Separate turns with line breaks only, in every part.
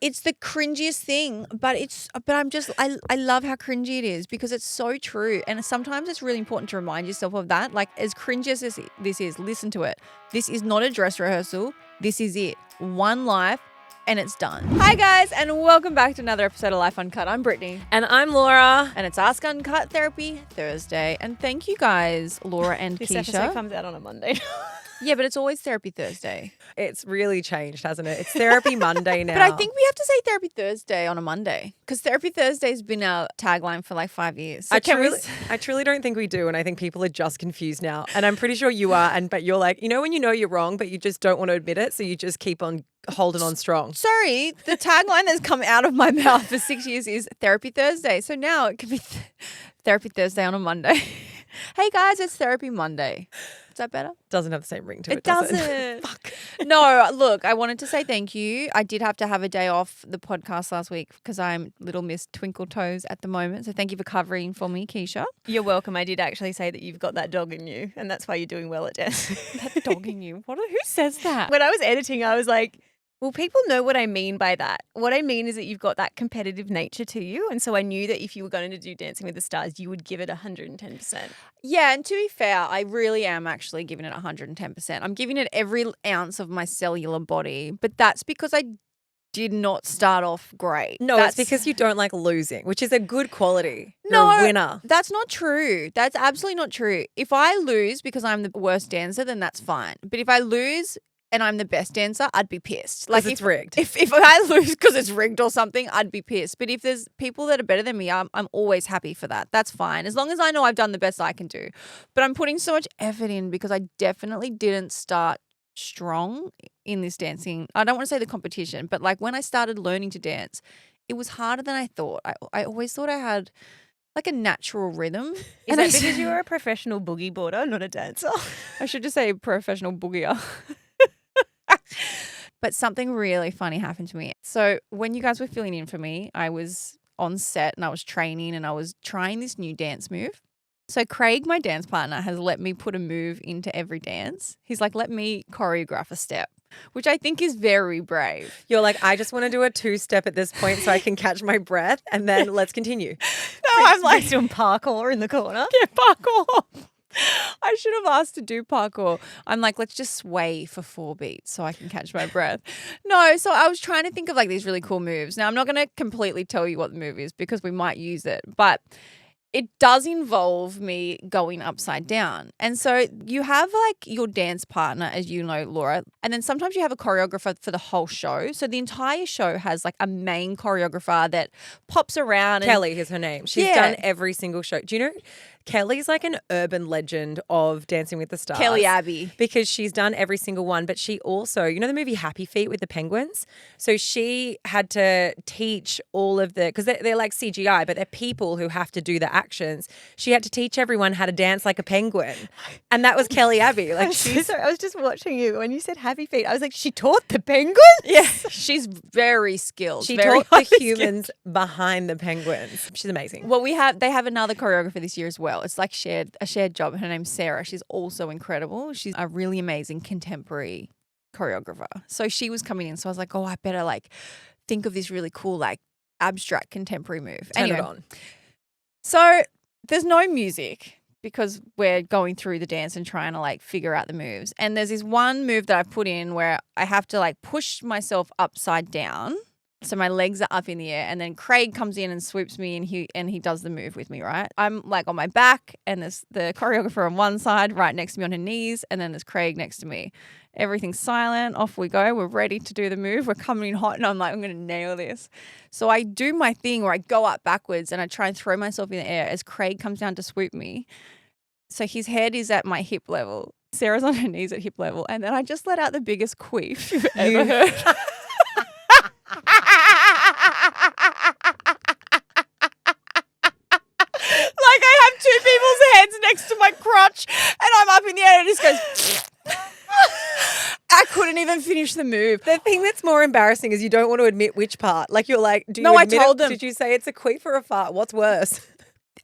It's the cringiest thing, but I love how cringy it is because it's so true. And sometimes it's really important to remind yourself of that. Like, as cringy as this is, listen to it. This is not a dress rehearsal. This is it. One life. And it's done. Hi guys, and welcome back to another episode of Life Uncut. I'm Brittany.
And I'm Laura.
And it's Ask Uncut Therapy Thursday. And thank you guys, Laura and
This
Keeshia.
episode comes out on a Monday.
Yeah, but it's always Therapy Thursday.
It's really changed, hasn't it? It's Therapy Monday now.
But I think we have to say Therapy Thursday on a Monday because Therapy Thursday has been our tagline for like 5 years. So
I truly don't think we do, and I think people are just confused now. And I'm pretty sure you are, but you're like, when you know you're wrong, but you just don't want to admit it, so you just keep on holding on strong.
Sorry, the tagline that's come out of my mouth for 6 years is Therapy Thursday. So now it can be Therapy Thursday on a Monday. Hey guys, it's Therapy Monday. Is that better?
Doesn't have the same ring to it,
does
does
it?
Doesn't. Fuck.
No, look, I wanted to say thank you. I did have to have a day off the podcast last week because I'm Little Miss Twinkle Toes at the moment. So thank you for covering for me, Keeshia.
You're welcome. I did actually say that you've got that dog in you, and that's why you're doing well at dancing.
That dog in you? Who says that?
When I was editing, I was like, well, people know what I mean by that. What I mean is that you've got that competitive nature to you. And so I knew that if you were going to do Dancing with the Stars, you would give it 110%.
Yeah, and to be fair, I really am actually giving it 110%. I'm giving it every ounce of my cellular body, but that's because I did not start off great.
No,
that's
it's because you don't like losing, which is a good quality. You're
No,
a winner.
That's not true. That's absolutely not true. If I lose because I'm the worst dancer, then that's fine. But if I lose and I'm the best dancer, I'd be pissed.
Like, it's rigged.
If I lose because it's rigged or something, I'd be pissed. But if there's people that are better than me, I'm always happy for that. That's fine. As long as I know I've done the best I can do. But I'm putting so much effort in because I definitely didn't start strong in this dancing. I don't want to say the competition, but like when I started learning to dance, it was harder than I thought. I always thought I had like a natural rhythm.
Is that because you were a professional boogie boarder, not a dancer?
I should just say professional boogier. But something really funny happened to me. So when you guys were filling in for me, I was on set and I was training and I was trying this new dance move. So Craig, my dance partner, has let me put a move into every dance. He's like, let me choreograph a step, which I think is very brave.
You're like, I just want to do a 2-step at this point so I can catch my breath and then let's continue.
No, I'm like
doing parkour in the corner.
Yeah, parkour. I should have asked to do parkour. I'm like, let's just sway for 4 beats so I can catch my breath. No, so I was trying to think of like these really cool moves. Now, I'm not going to completely tell you what the move is because we might use it, but it does involve me going upside down. And so you have like your dance partner, as you know, Laura, and then sometimes you have a choreographer for the whole show. So the entire show has like a main choreographer that pops around.
Kelly is her name. She's done every single show. Do you know Kelly's like an urban legend of Dancing with the Stars.
Kelly Abbey.
Because she's done every single one, but she also, you know the movie Happy Feet with the penguins? So she had to teach all of the, because they're like CGI, but they're people who have to do the actions. She had to teach everyone how to dance like a penguin. And that was Kelly Abbey. Like
I was just watching you. When you said Happy Feet, I was like, she taught the penguin?
Yeah, she's very skilled.
She
very
taught the
highly
humans behind the penguins. She's amazing.
Well, they have another choreographer this year as well. It's like a shared job. Her name's Sarah. She's also incredible. She's a really amazing contemporary choreographer. So she was coming in. So I was like, oh, I better like think of this really cool like abstract contemporary move.
Turn it on.
So there's no music because we're going through the dance and trying to like figure out the moves. And there's this one move that I put in where I have to like push myself upside down. So my legs are up in the air and then Craig comes in and swoops me and he does the move with me, right? I'm like on my back and there's the choreographer on one side right next to me on her knees and then there's Craig next to me. Everything's silent. Off we go. We're ready to do the move. We're coming in hot and I'm like, I'm going to nail this. So I do my thing where I go up backwards and I try and throw myself in the air as Craig comes down to swoop me. So his head is at my hip level. Sarah's on her knees at hip level. And then I just let out the biggest queef you've ever heard. Like I have two people's heads next to my crotch and I'm up in the air and it just goes. I couldn't even finish the move.
The thing that's more embarrassing is you don't want to admit which part. Like you're like,
I told them.
Did you say it's a queef or a fart? What's worse?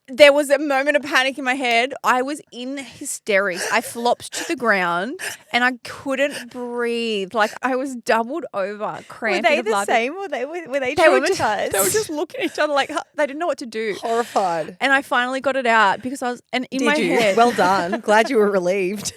There was a moment of panic in my head. I was in hysterics. I flopped to the ground and I couldn't breathe. Like I was doubled over,
Were
cramping.
they
of
the
laughter.
same or were they
They were
traumatized?
they were just looking at each other like they didn't know what to do.
Horrified.
And I finally got it out because I was, and in my
Did you?
head.
Well done. Glad you were relieved.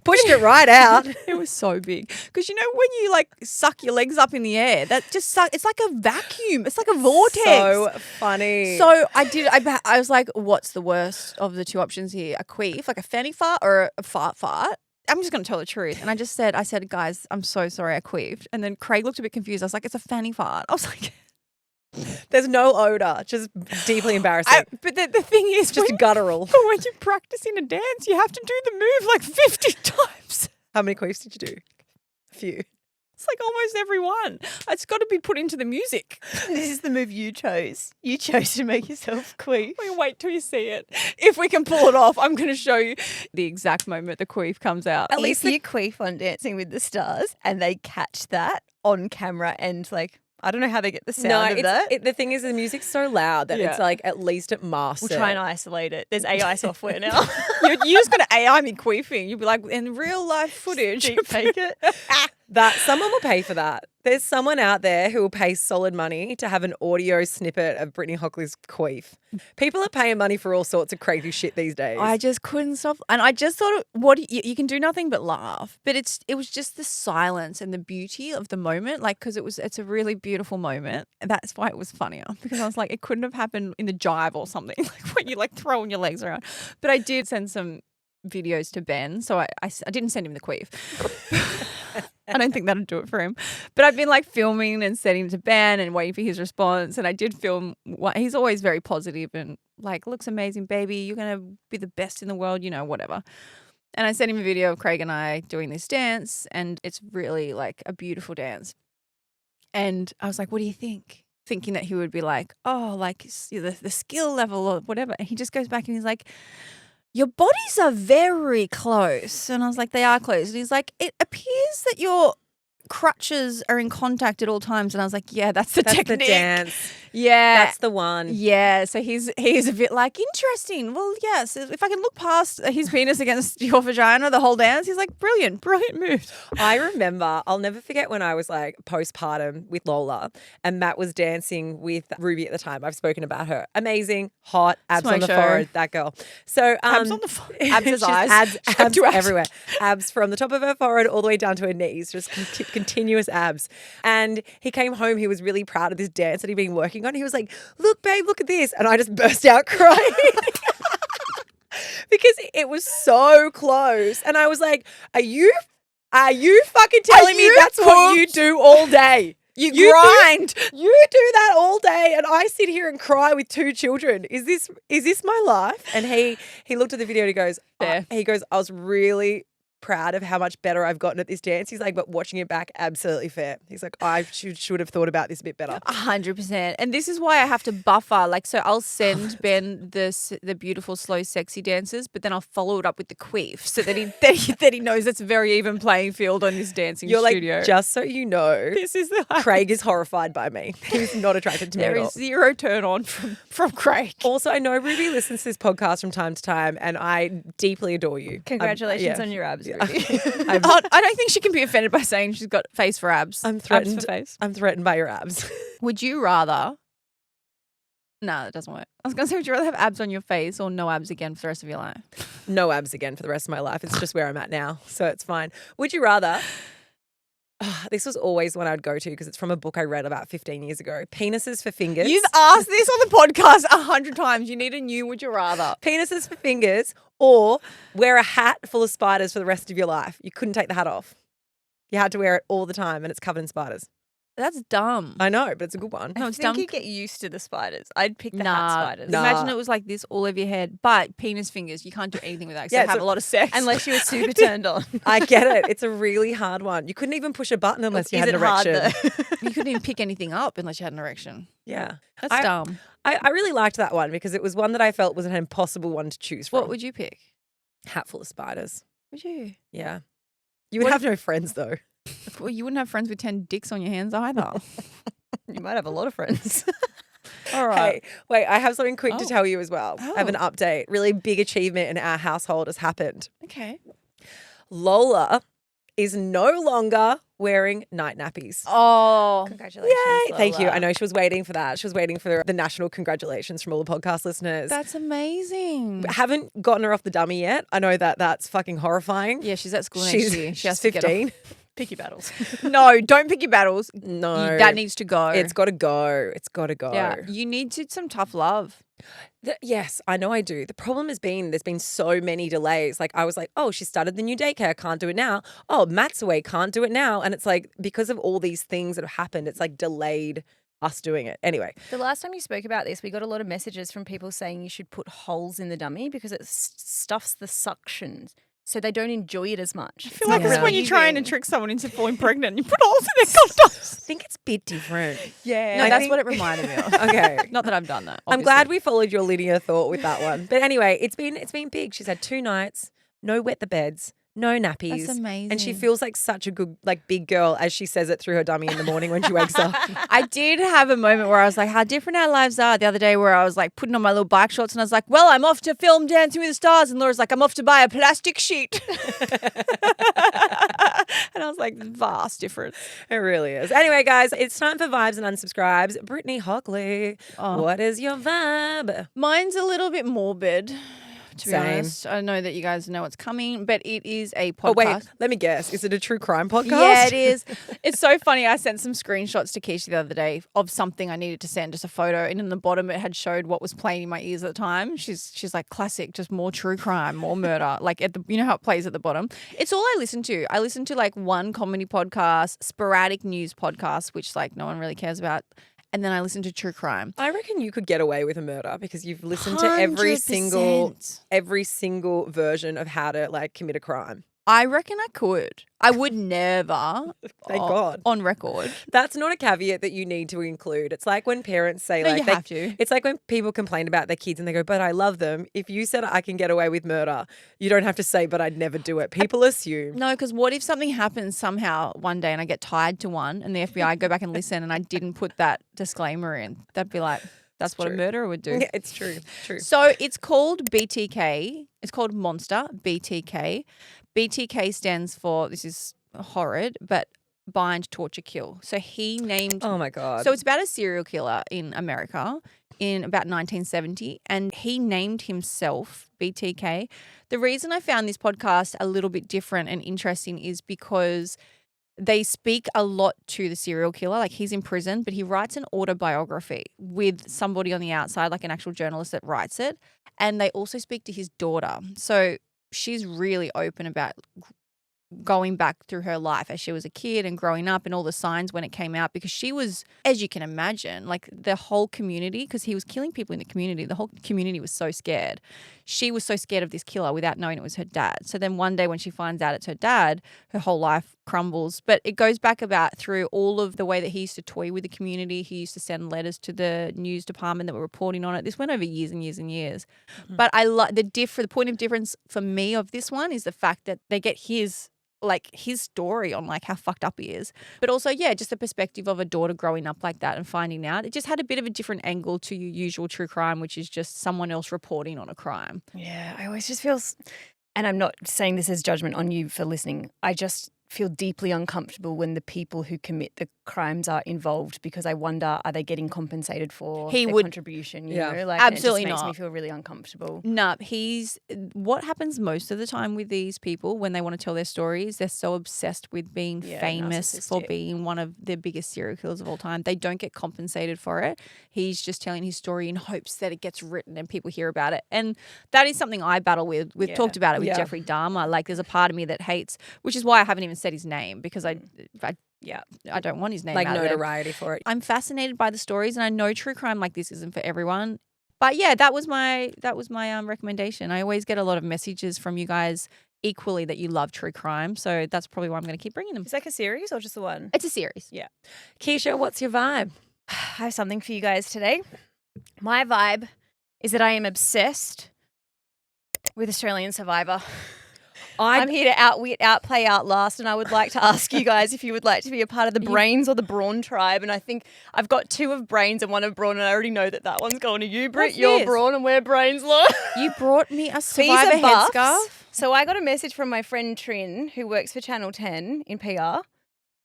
Pushed it right out.
It was so big. Because you know when you like suck your legs up in the air, that just suck. It's like a vacuum. It's like a vortex.
So funny.
So I was like, what's the worst of the two options here? A queef, like a fanny fart, or a fart? I'm just going to tell the truth. And I said, guys, I'm so sorry I queefed. And then Craig looked a bit confused. I was like, it's a fanny fart. I was like,
there's no odor, just deeply embarrassing.
but the thing is,
just guttural.
when you're practicing a dance, you have to do the move like 50 times.
How many queefs did you do? A few.
It's like almost every one. It's got to be put into the music.
This is the move you chose. You chose to make yourself queef.
Wait till you see it. If we can pull it off, I'm going to show you the exact moment the queef comes out.
At least you queef on Dancing with the Stars and they catch that on camera and like, I don't know how they get the sound of that.
The thing is, the music's so loud that it's like at least it masks
We'll try and isolate it. There's AI software now.
You're just going to AI me queefing. You'll be like, in real life footage.
Take it.
That someone will pay for that. There's someone out there who will pay solid money to have an audio snippet of Brittany Hockley's queef. People are paying money for all sorts of crazy shit these days.
I just couldn't stop. And I just thought, you can do nothing but laugh. But it was just the silence and the beauty of the moment. Like, because it's a really beautiful moment. And that's why it was funnier. Because I was like, it couldn't have happened in the jive or something. Like when you like throwing your legs around. But I did send some videos to Ben. So I didn't send him the queef. I don't think that'd do it for him. But I've been like filming and sending to Ben and waiting for his response. And I did film. He's always very positive and like, looks amazing, baby. You're going to be the best in the world, whatever. And I sent him a video of Craig and I doing this dance. And it's really like a beautiful dance. And I was like, what do you think? Thinking that he would be like, oh, like the skill level or whatever. And he just goes back and he's like, your bodies are very close. And I was like, they are close. And he's like, it appears that your crutches are in contact at all times. And I was like, yeah, that's the technique.
The dance.
Yeah.
That's the one.
Yeah. So he's a bit like, interesting. Well, yes, if I can look past his penis against your vagina the whole dance, he's like, brilliant move.
I remember, I'll never forget when I was like postpartum with Lola and Matt was dancing with Ruby at the time. I've spoken about her. Amazing, hot, abs on the forehead, that girl. So
abs on the forehead, abs as eyes.
Abs everywhere. Abs from the top of her forehead all the way down to her knees, just continuous abs. And he came home, he was really proud of this dance that he'd been working on. He was like, look, babe, look at this. And I just burst out crying. Because it was so close. And I was like, are you fucking telling me that's what you do all day? You grind. You do that all day and I sit here and cry with 2 children. Is this my life? And he looked at the video and he goes, I was really proud of how much better I've gotten at this dance. He's like, but watching it back, absolutely fair. He's like, I should have thought about this a bit better.
100%. And this is why I have to buffer. Like, so I'll send Ben the beautiful, slow, sexy dances, but then I'll follow it up with the queef so that he knows it's a very even playing field on this dancing studio.
Like, just so you know,
this is
Craig is horrified by me. He's not attracted to me at all.
There is zero turn on from Craig.
Also, I know Ruby listens to this podcast from time to time and I deeply adore you.
Congratulations on your abs.
I don't think she can be offended by saying she's got face for abs.
I'm threatened.
Abs for face.
I'm threatened by your abs.
Would you rather? No, that doesn't work. I was going to say, would you rather have abs on your face or no abs again for the rest of your life?
No abs again for the rest of my life. It's just where I'm at now, so it's fine. Would you rather? This was always one I'd go to because it's from a book I read about 15 years ago. Penises for fingers.
You've asked this on the podcast 100 times. You need a new would you rather.
Penises for fingers or wear a hat full of spiders for the rest of your life. You couldn't take the hat off. You had to wear it all the time and it's covered in spiders.
That's dumb.
I know, but it's a good one.
No,
I
it's
think
dumb.
you get used to the spiders. I'd pick the hat spiders.
Imagine it was like this all over your head. But penis fingers, you can't do anything with that because have a lot of sex.
Unless you were super turned on.
I get it. It's a really hard one. You couldn't even push a button unless you had an erection.
You couldn't even pick anything up unless you had an erection.
Yeah.
That's dumb.
I really liked that one because it was one that I felt was an impossible one to choose from.
What would you pick?
Hat full of spiders.
Would you?
Yeah. You would have no friends though.
Well, you wouldn't have friends with 10 dicks on your hands either.
You might have a lot of friends.
All right.
Hey, wait, I have something quick to
Oh.
tell you as well. I have an update. Really big achievement in our household has happened.
Okay.
Lola is no longer wearing night nappies.
Oh.
Congratulations.
Yay! Thank you.
Lola.
I know she was waiting for that. She was waiting for the national congratulations from all the podcast listeners.
That's amazing.
Haven't gotten her off the dummy yet. I know that that's fucking horrifying.
Yeah, she's at school next
She's,
year. She
she's
has to get off.
15.
Picky battles.
No, don't pick your battles.
No.
That needs to go.
It's got to go. It's got to go.
Yeah. You need some tough love.
Yes, I know I do. The problem has been there's been so many delays. Like I was like, oh, she started the new daycare, can't do it now. Oh, Matt's away, can't do it now. And it's like because of all these things that have happened, it's like delayed us doing it. Anyway.
The last time you spoke about this, we got a lot of messages from people saying you should put holes in the dummy because it stuffs the suctions. So they don't enjoy it as much.
I feel like it's
Yeah.
when you're trying to trick someone into falling pregnant. You put holes in their condoms.
I think it's a bit different.
Yeah. No,
I
that's
think-
what it reminded me of.
Okay.
Not that I've done that.
I'm glad we followed your linear thought with that one. But anyway, it's been big. She's had 2 nights, no wet the beds, no nappies.
That's amazing.
And she feels like such a good, like big girl as she says it through her dummy in the morning when she wakes up.
I did have a moment where I was like, how different our lives are the other day where I was like putting on my little bike shorts and I was like, well, I'm off to film Dancing with the Stars. And Laura's like, I'm off to buy a plastic sheet. And I was like, vast difference.
It really is. Anyway, guys, it's time for Vibes and Unsubscribes. Brittany Hockley, what is your vibe?
Mine's a little bit morbid, to be
Same.
honest. I know that you guys know what's coming, but it is a podcast.
Oh, wait, let me guess. Is it a true crime podcast?
Yeah, it is. It's so funny. I sent some screenshots to Keeshia the other day of something I needed to send, just a photo, and in the bottom it had showed what was playing in my ears at the time. She's like, classic, just more true crime, more murder. Like at the, you know how it plays at the bottom. It's all I listen to. I listen to like one comedy podcast, sporadic news podcast, which like no one really cares about. And then I listen to true crime.
I reckon you could get away with a murder because you've listened to every
100%.
single version of how to like commit a crime.
I reckon I could. I would never.
Thank God.
On record.
That's not a caveat that you need to include. It's like when parents say
No,
like
you have to.
It's like when people complain about their kids and they go, but I love them. If you said I can get away with murder, you don't have to say, but I'd never do it. People assume.
No, because what if something happens somehow one day and I get tied to one and the FBI go back and listen and I didn't put that disclaimer in? That'd be like, that's what
true.
a murderer would do.
Yeah, it's true. True.
So it's called BTK. It's called Monster, BTK. BTK stands for, this is horrid, but bind, torture, kill. So he named.
Oh my God.
So it's about a serial killer in America in about 1970, and he named himself BTK. The reason I found this podcast a little bit different and interesting is because they speak a lot to the serial killer. Like he's in prison, but he writes an autobiography with somebody on the outside, like an actual journalist that writes it. And they also speak to his daughter. So she's really open about going back through her life as she was a kid and growing up and all the signs when it came out, because she was, as you can imagine, like the whole community, because he was killing people in the community, the whole community was so scared. She was so scared of this killer without knowing it was her dad. So then one day when she finds out it's her dad, her whole life crumbles. But it goes back about through all of the way that he used to toy with the community. He used to send letters to the news department that were reporting on it. This went over years and years and years. Mm-hmm. But I like the point of difference for me of this one is the fact that they get his story on like how fucked up he is, but also just the perspective of a daughter growing up like that and finding out. It just had a bit of a different angle to your usual true crime, which is just someone else reporting on a crime.
Yeah, I always just feel, and I'm not saying this as judgment on you for listening, I just feel deeply uncomfortable when the people who commit the crimes are involved, because I wonder, are they getting compensated for their contribution? You know, like,
absolutely
and it just
not.
makes me feel really uncomfortable.
No, what happens most of the time with these people when they want to tell their stories, they're so obsessed with being famous for being one of the biggest serial killers of all time. They don't get compensated for it. He's just telling his story in hopes that it gets written and people hear about it. And that is something I battle with. We've talked about it with Jeffrey Dahmer. Like there's a part of me that hates, which is why I haven't even said his name, because I don't want his name
like
out
notoriety for it.
I'm fascinated by the stories, and I know true crime like this isn't for everyone. But yeah, that was my recommendation. I always get a lot of messages from you guys equally that you love true crime, so that's probably why I'm going to keep bringing them.
Is that like a series or just the one?
It's a series.
Yeah.
Keeshia, what's your vibe?
I have something for you guys today. My vibe is that I am obsessed with Australian Survivor. I'm here to outwit, outplay, outlast, and I would like to ask you guys if you would like to be a part of the Brains or the Brawn tribe. And I think I've got 2 of Brains and 1 of Brawn, and I already know that one's going to you, Britt.
What's
You're
this?
Brawn and we're Brains, Laura.
You brought me a
These
Survivor
are buffs.
headscarf.
So I got a message from my friend Trin, who works for Channel 10 in PR.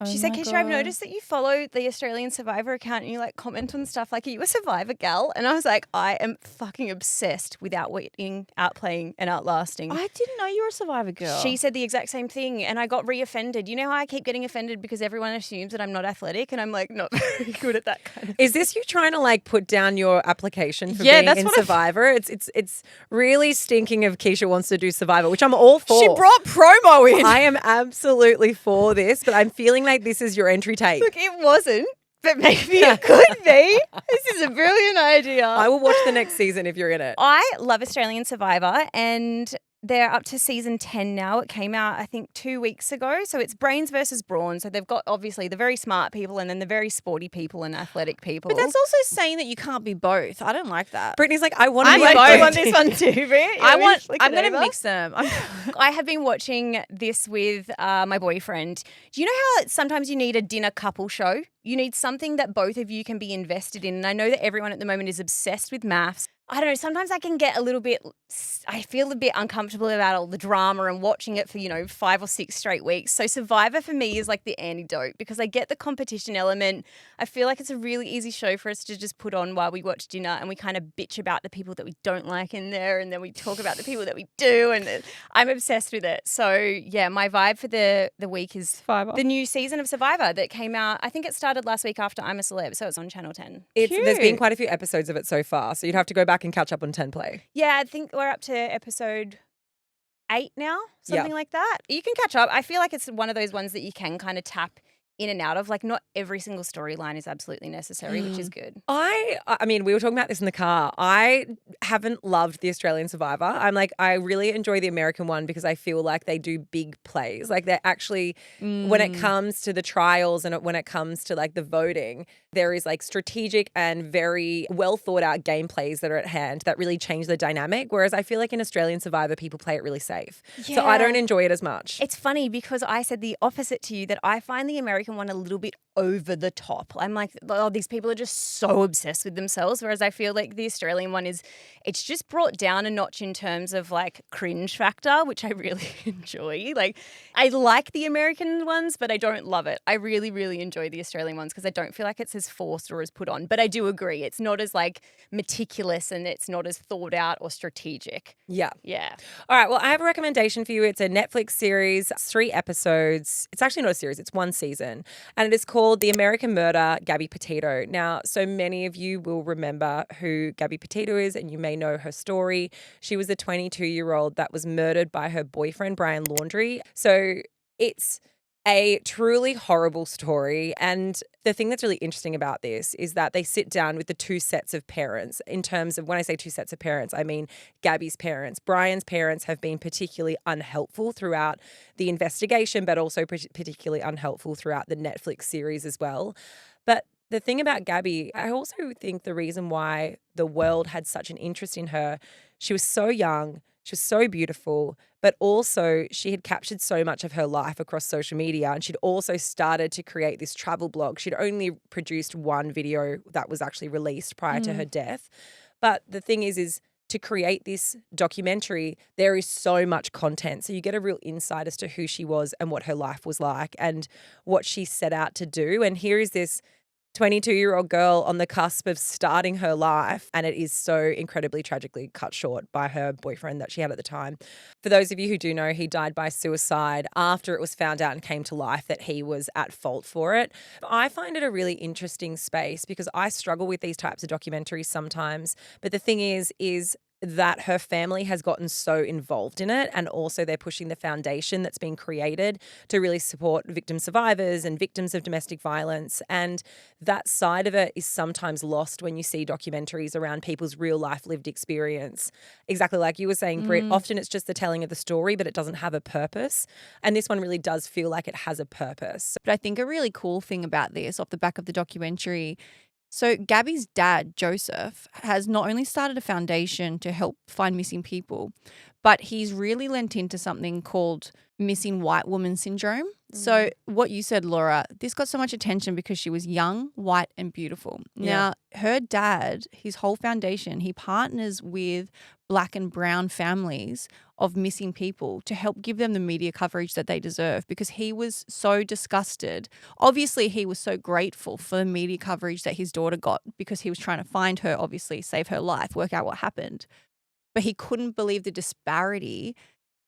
She said, Keeshia, I've noticed that you follow the Australian Survivor account and you like comment on stuff like, are you a Survivor gal? And I was like, I am fucking obsessed with outwitting, outplaying and outlasting.
I didn't know you were a Survivor girl.
She said the exact same thing and I got re-offended. You know how I keep getting offended because everyone assumes that I'm not athletic and I'm like not very good at that kind of
Is this you trying to like put down your application for
Yeah,
being
that's
in
what
Survivor? It's really stinking of Keeshia wants to do Survivor, which I'm all for.
She brought promo in.
I am absolutely for this, but I'm feeling like this is your entry tape.
Look, it wasn't, but maybe it could be. This is a brilliant idea.
I will watch the next season if you're in it.
I love Australian Survivor and they're up to season 10 now. It came out, I think, 2 weeks ago. So it's Brains versus Brawn. So they've got obviously the very smart people and then the very sporty people and athletic people.
But that's also saying that you can't be both. I don't like that.
Brittany's like, I want to
I'm
be
like,
both.
do you want this one too, Britt?
I'm going to mix them.
I have been watching this with my boyfriend. Do you know how sometimes you need a dinner couple show? You need something that both of you can be invested in. And I know that everyone at the moment is obsessed with maths. I don't know, sometimes I can get I feel a bit uncomfortable about all the drama and watching it for, 5 or 6 straight weeks. So Survivor for me is like the antidote because I get the competition element. I feel like it's a really easy show for us to just put on while we watch dinner and we kind of bitch about the people that we don't like in there and then we talk about the people that we do and I'm obsessed with it. So yeah, my vibe for the week is
Survivor.
the new season of Survivor that came out. I think it started last week after I'm a Celeb, so it's on Channel 10.
There's been quite a few episodes of it so far, so you'd have to go back and catch up on 10 Play.
Yeah, I think we're up to episode 8 now, something like that. You can catch up. I feel like it's one of those ones that you can kind of tap in and out of. Like not every single storyline is absolutely necessary, which is good.
I mean, we were talking about this in the car. I haven't loved the Australian Survivor. I really enjoy the American one because I feel like they do big plays. Like they're actually, when it comes to the trials and when it comes to like the voting, there is like strategic and very well thought out game plays that are at hand that really change the dynamic. Whereas I feel like in Australian Survivor, people play it really safe.
Yeah.
So I don't enjoy it as much.
It's funny because I said the opposite to you, that I find the American one a little bit over the top. I'm like, oh, these people are just so obsessed with themselves. Whereas I feel like the Australian one it's just brought down a notch in terms of like cringe factor, which I really enjoy. Like I like the American ones, but I don't love it. I really, really enjoy the Australian ones because I don't feel like it's as forced or as put on. But I do agree. It's not as like meticulous and it's not as thought out or strategic.
Yeah.
Yeah.
All right. Well, I have a recommendation for you. It's a Netflix series, 3 episodes. It's actually not a series. It's 1 season. And it is called The American Murder, Gabby Petito. Now, so many of you will remember who Gabby Petito is and you may know her story. She was a 22-year-old that was murdered by her boyfriend, Brian Laundrie. So it's a truly horrible story. And the thing that's really interesting about this is that they sit down with the 2 sets of parents. In terms of, when I say 2 sets of parents, I mean Gabby's parents. Brian's parents have been particularly unhelpful throughout the investigation, but also particularly unhelpful throughout the Netflix series as well. But the thing about Gabby, I also think the reason why the world had such an interest in her, she was so young, she was so beautiful, but also she had captured so much of her life across social media, and she'd also started to create this travel blog. She'd only produced 1 video that was actually released prior to her death. But the thing is to create this documentary, there is so much content. So you get a real insight as to who she was and what her life was like and what she set out to do. And here is this 22-year-old girl on the cusp of starting her life, and it is so incredibly tragically cut short by her boyfriend that she had at the time. For those of you who do know, he died by suicide after it was found out and came to life that he was at fault for it. I find it a really interesting space because I struggle with these types of documentaries sometimes, but the thing is that her family has gotten so involved in it, and also they're pushing the foundation that's been created to really support victim survivors and victims of domestic violence. And that side of it is sometimes lost when you see documentaries around people's real life lived experience. Exactly like you were saying, Britt, often it's just the telling of the story, but it doesn't have a purpose. And this one really does feel like it has a purpose.
But I think a really cool thing about this, off the back of the documentary, so Gabby's dad, Joseph, has not only started a foundation to help find missing people, but he's really lent into something called missing white woman syndrome. So what you said, Laura, this got so much attention because she was young, white and beautiful. Now, her dad, his whole foundation, he partners with Black and brown families of missing people to help give them the media coverage that they deserve, because he was so disgusted. Obviously, he was so grateful for the media coverage that his daughter got, because he was trying to find her, obviously, save her life, work out what happened. But he couldn't believe the disparity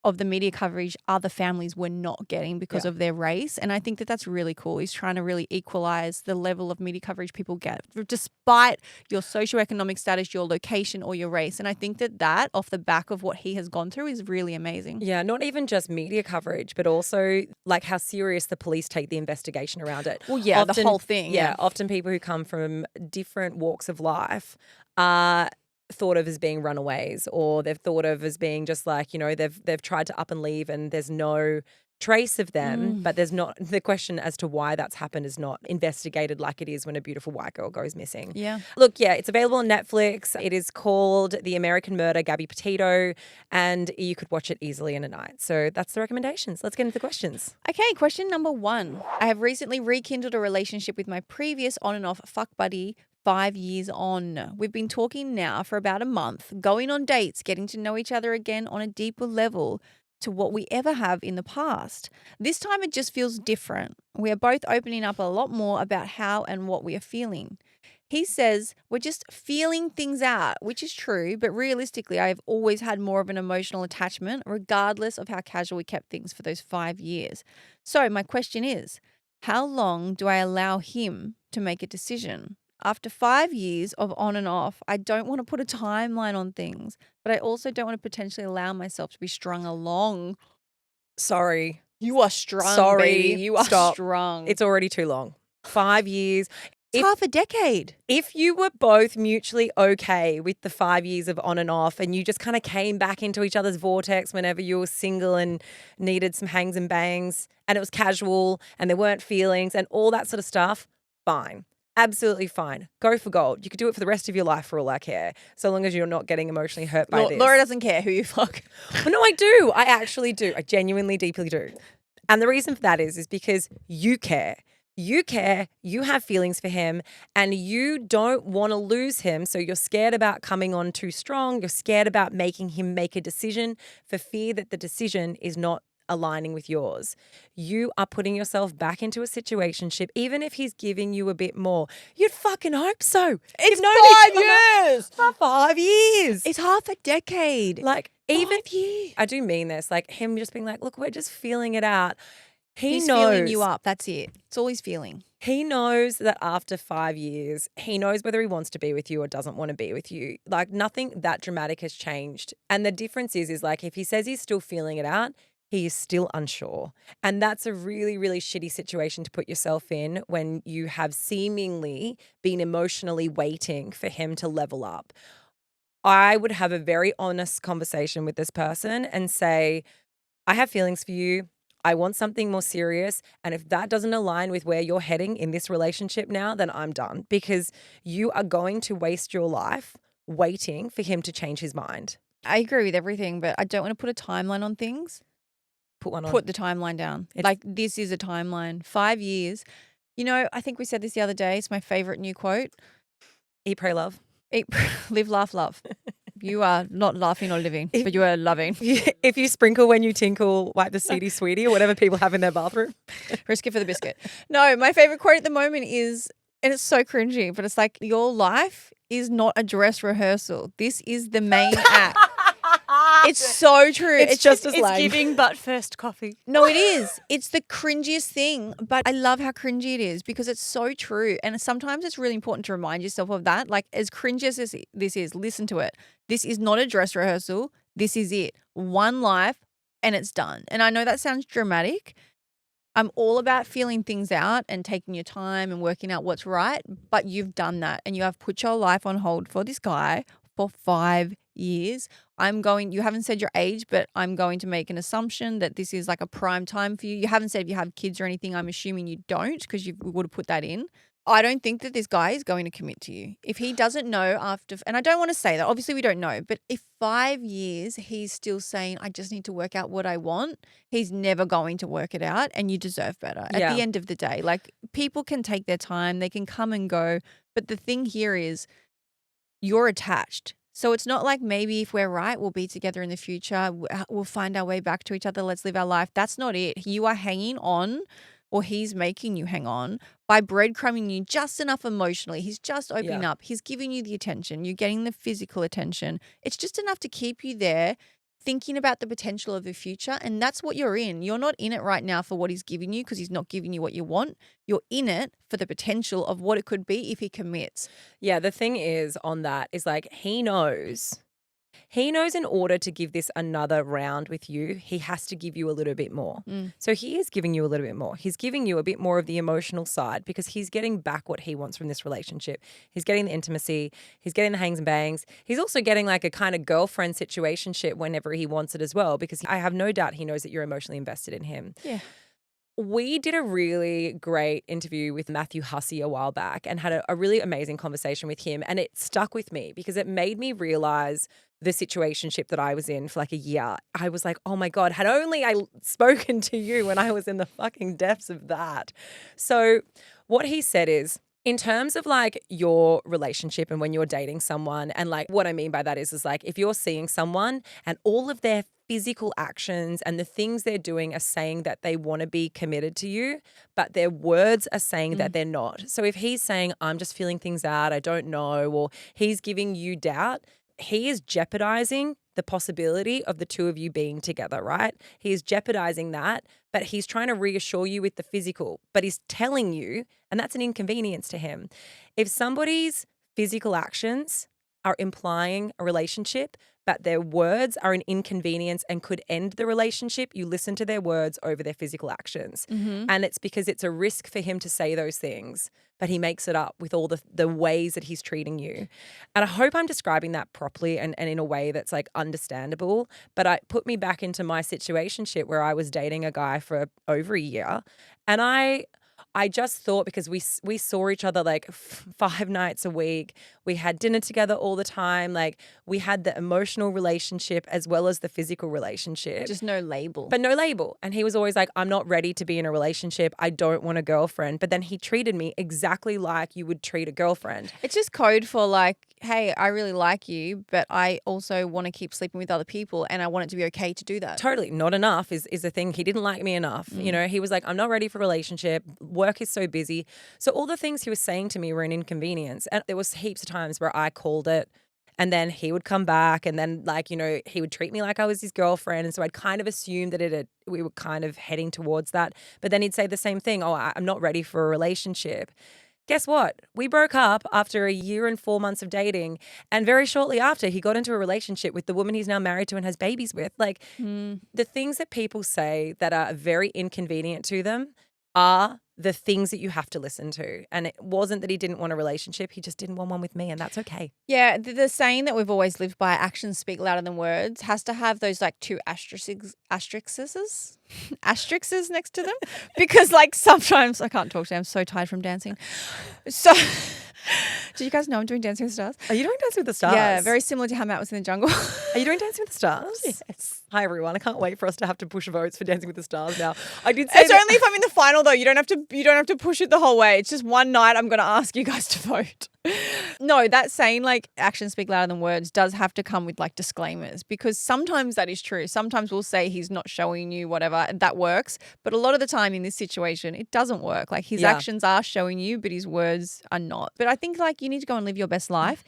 of the media coverage other families were not getting because of their race. And I think that that's really cool. He's trying to really equalize the level of media coverage people get despite your socioeconomic status, your location or your race. And I think that off the back of what he has gone through is really amazing.
Yeah, not even just media coverage, but also like how serious the police take the investigation around it.
Well, yeah, the whole thing.
Yeah, often people who come from different walks of life are thought of as being runaways, or they've thought of as being just like, you know, they've tried to up and leave and there's no trace of them, but there's not, the question as to why that's happened is not investigated like it is when a beautiful white girl goes missing.
Yeah.
Look, yeah, it's available on Netflix. It is called The American Murder, Gabby Petito, and you could watch it easily in a night. So that's the recommendations. Let's get into the questions.
Okay, question number 1. I have recently rekindled a relationship with my previous on and off fuck buddy 5 years on. We've been talking now for about a month, going on dates, getting to know each other again on a deeper level to what we ever have in the past. This time it just feels different. We are both opening up a lot more about how and what we are feeling. He says we're just feeling things out, which is true, but realistically, I have always had more of an emotional attachment, regardless of how casual we kept things for those 5 years. So my question is, how long do I allow him to make a decision? After 5 years of on and off, I don't want to put a timeline on things, but I also don't want to potentially allow myself to be strung along.
Sorry.
You are strung,
Sorry.
baby. You are
Stop.
strung.
It's already too long. 5 years.
It's half a decade.
If you were both mutually okay with the 5 years of on and off and you just kind of came back into each other's vortex whenever you were single and needed some hangs and bangs and it was casual and there weren't feelings and all that sort of stuff, fine. Absolutely fine. Go for gold. You could do it for the rest of your life for all I care, so long as you're not getting emotionally hurt by this.
Laura doesn't care who you fuck.
Well, no, I do. I actually do. I genuinely, deeply do. And the reason for that is because you care. You care, you have feelings for him, and you don't want to lose him. So you're scared about coming on too strong. You're scared about making him make a decision for fear that the decision is not aligning with yours. You are putting yourself back into a situationship, even if he's giving you a bit more. You'd fucking hope so.
It's
You've known
5 years.
for 5 years.
It's half a decade.
Like, even
5 years.
I do mean this, like him just being like, look, we're just feeling it out.
He's
knows.
feeling you up. That's it. It's all he's feeling.
He knows that after 5 years, he knows whether he wants to be with you or doesn't want to be with you. Like, nothing that dramatic has changed. And the difference is like, if he says he's still feeling it out, he is still unsure. And that's a really, really shitty situation to put yourself in when you have seemingly been emotionally waiting for him to level up. I would have a very honest conversation with this person and say, I have feelings for you. I want something more serious. And if that doesn't align with where you're heading in this relationship now, then I'm done, because you are going to waste your life waiting for him to change his mind.
I agree with everything, but I don't want to put a timeline on things.
Put one on.
Put the timeline down. Like, this is a timeline. 5 years. You know, I think we said this the other day. It's my favorite new quote.
Eat, pray, love.
Eat, live, laugh, love. You are not laughing or living, but you are loving.
If you sprinkle when you tinkle, wipe the seedy sweetie or whatever people have in their bathroom.
Risk it for the biscuit. No, my favorite quote at the moment is, and it's so cringy, but it's like, your life is not a dress rehearsal. This is the main act. It's so true.
It's just as
It's
lame.
giving but first coffee.
No, it is. It's the cringiest thing, but I love how cringy it is because it's so true. And sometimes it's really important to remind yourself of that. Like, as cringy as this is, listen to it. This is not a dress rehearsal. This is it. One life and it's done. And I know that sounds dramatic. I'm all about feeling things out and taking your time and working out what's right, but you've done that and you have put your life on hold for this guy for 5 years. You haven't said your age, but I'm going to make an assumption that this is like a prime time for you. You haven't said if you have kids or anything. I'm assuming you don't, because you would have put that in. I don't think that this guy is going to commit to you. If he doesn't know after, and I don't want to say that, obviously we don't know, but if 5 years he's still saying, I just need to work out what I want, he's never going to work it out, and you deserve better. At
Yeah.
the end of the day, like, people can take their time, they can come and go, but the thing here is you're attached. So it's not like maybe if we're right, we'll be together in the future, we'll find our way back to each other, let's live our life. That's not it. You are hanging on, or he's making you hang on by breadcrumbing you just enough emotionally. He's just opening up. He's giving you the attention. You're getting the physical attention. It's just enough to keep you there thinking about the potential of the future. And that's what you're in. You're not in it right now for what he's giving you because he's not giving you what you want. You're in it for the potential of what it could be if he commits.
Yeah, the thing is on that is like he knows in order to give this another round with you, he has to give you a little bit more. So he is giving you a little bit more. He's giving you a bit more of the emotional side because he's getting back what he wants from this relationship. He's getting the intimacy. He's getting the hangs and bangs. He's also getting like a kind of girlfriend situationship whenever he wants it as well, because I have no doubt he knows that you're emotionally invested in him.
Yeah.
We did a really great interview with Matthew Hussey a while back and had a really amazing conversation with him. And it stuck with me because it made me realize the situationship that I was in for like a year. I was like, oh my God, had only I spoken to you when I was in the fucking depths of that. So what he said is, in terms of like your relationship and when you're dating someone, and like what I mean by that is like if you're seeing someone and all of their physical actions and the things they're doing are saying that they want to be committed to you, but their words are saying that they're not. So if he's saying, I'm just feeling things out, I don't know, or he's giving you doubt, he is jeopardizing the possibility of the two of you being together, right? He is jeopardizing that, but he's trying to reassure you with the physical, but he's telling you, and that's an inconvenience to him. If somebody's physical actions are implying a relationship, but their words are an inconvenience and could end the relationship, you listen to their words over their physical actions. And it's because it's a risk for him to say those things, but he makes it up with all the ways that he's treating you. And I hope I'm describing that properly and in a way that's like understandable, but it put me back into my situationship where I was dating a guy for over a year, and I just thought, because we saw each other like 5 nights a week, we had dinner together all the time, like we had the emotional relationship as well as the physical relationship.
Just no label.
But no label. And he was always like, I'm not ready to be in a relationship. I don't want a girlfriend. But then he treated me exactly like you would treat a girlfriend.
It's just code for like, hey, I really like you, but I also want to keep sleeping with other people and I want it to be okay to do that.
Totally. Not enough is the thing. He didn't like me enough. You know, he was like, I'm not ready for a relationship. Work is so busy. So all the things he was saying to me were an inconvenience. And there was heaps of times where I called it and then he would come back and then like, you know, he would treat me like I was his girlfriend. And so I'd kind of assumed that we were kind of heading towards that. But then he'd say the same thing. Oh, I'm not ready for a relationship. Guess what? We broke up after a year and 4 months of dating. And very shortly after, he got into a relationship with the woman he's now married to and has babies with. Like the things that people say that are very inconvenient to them are the things that you have to listen to. And it wasn't that he didn't want a relationship. He just didn't want one with me, and that's okay.
Yeah, the saying that we've always lived by, actions speak louder than words, has to have those like 2 asterisks next to them. Because like sometimes, I can't talk today, I'm so tired from dancing. So, do you guys know I'm doing Dancing with the Stars?
Are you doing Dancing with the Stars?
Yeah, very similar to how Matt was in the jungle.
Are you doing Dancing with the Stars?
Yes.
Hi everyone. I can't wait for us to have to push votes for Dancing with the Stars now. I did say
It's only if I'm in the final though. You don't have to push it the whole way. It's just one night I'm going to ask you guys to vote. No, that saying like actions speak louder than words does have to come with like disclaimers, because sometimes that is true. Sometimes we'll say he's not showing you whatever, and that works. But a lot of the time in this situation, it doesn't work. Like his actions are showing you, but his words are not. But I think like you need to go and live your best life.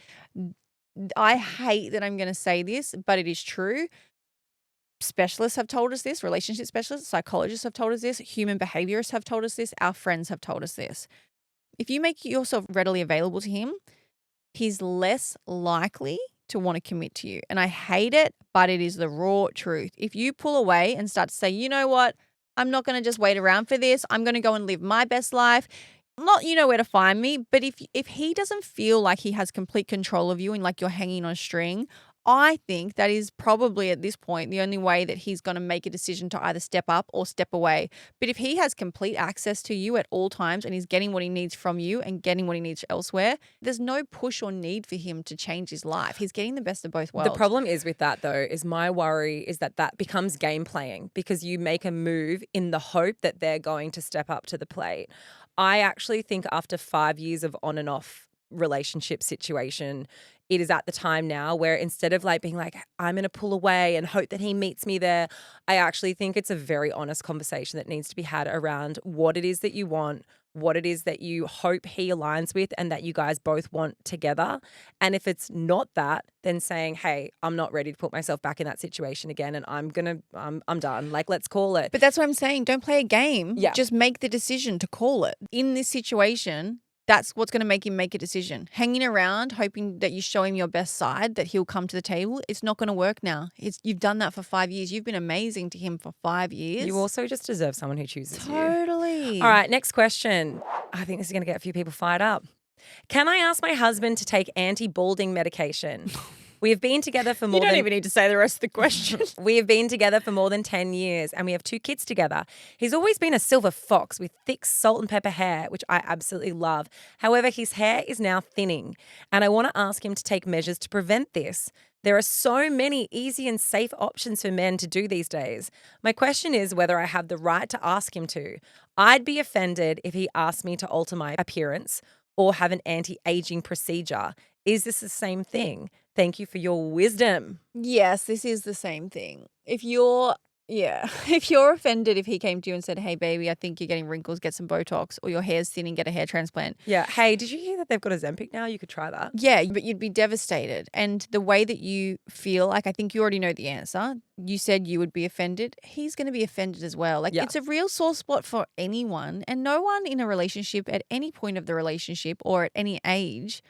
I hate that I'm going to say this, but it is true. Specialists have told us this, relationship specialists, psychologists have told us this, human behaviorists have told us this, our friends have told us this. If you make yourself readily available to him, he's less likely to want to commit to you. And I hate it, but it is the raw truth. If you pull away and start to say, you know what, I'm not going to just wait around for this. I'm going to go and live my best life. Not you know where to find me, but if he doesn't feel like he has complete control of you and like you're hanging on a string, I think that is probably at this point the only way that he's going to make a decision to either step up or step away. But if he has complete access to you at all times and he's getting what he needs from you and getting what he needs elsewhere, there's no push or need for him to change his life. He's getting the best of both worlds.
The problem is with that, though, is my worry is that becomes game playing because you make a move in the hope that they're going to step up to the plate. I actually think after 5 years of on and off relationship situation, it is at the time now where instead of like being like, I'm going to pull away and hope that he meets me there, I actually think it's a very honest conversation that needs to be had around what it is that you want, what it is that you hope he aligns with and that you guys both want together. And if it's not that, then saying, hey, I'm not ready to put myself back in that situation again and I'm done. Like, let's call it.
But that's what I'm saying. Don't play a game.
Yeah.
Just make the decision to call it. In this situation, that's what's going to make him make a decision. Hanging around, hoping that you show him your best side, that he'll come to the table, it's not going to work now. You've done that for 5 years. You've been amazing to him for 5 years.
You also just deserve someone who chooses you.
Totally.
All right, next question. I think this is going to get a few people fired up. Can I ask my husband to take anti-balding medication? We have been together for more
You don't
than...
even need to say the rest of the question.
We have been together for more than 10 years and we have 2 kids together. He's always been a silver fox with thick salt and pepper hair, which I absolutely love. However, his hair is now thinning and I want to ask him to take measures to prevent this. There are so many easy and safe options for men to do these days. My question is whether I have the right to ask him to. I'd be offended if he asked me to alter my appearance or have an anti-aging procedure. Is this the same thing? Thank you for your wisdom.
Yes, this is the same thing. If you're offended if he came to you and said, hey, baby, I think you're getting wrinkles, get some Botox, or your hair's thinning, get a hair transplant.
Yeah. Hey, did you hear that they've got Ozempic now? You could try that.
Yeah, but you'd be devastated. And the way that you feel, like I think you already know the answer. You said you would be offended. He's going to be offended as well. Like It's a real sore spot for anyone. And no one in a relationship at any point of the relationship or at any age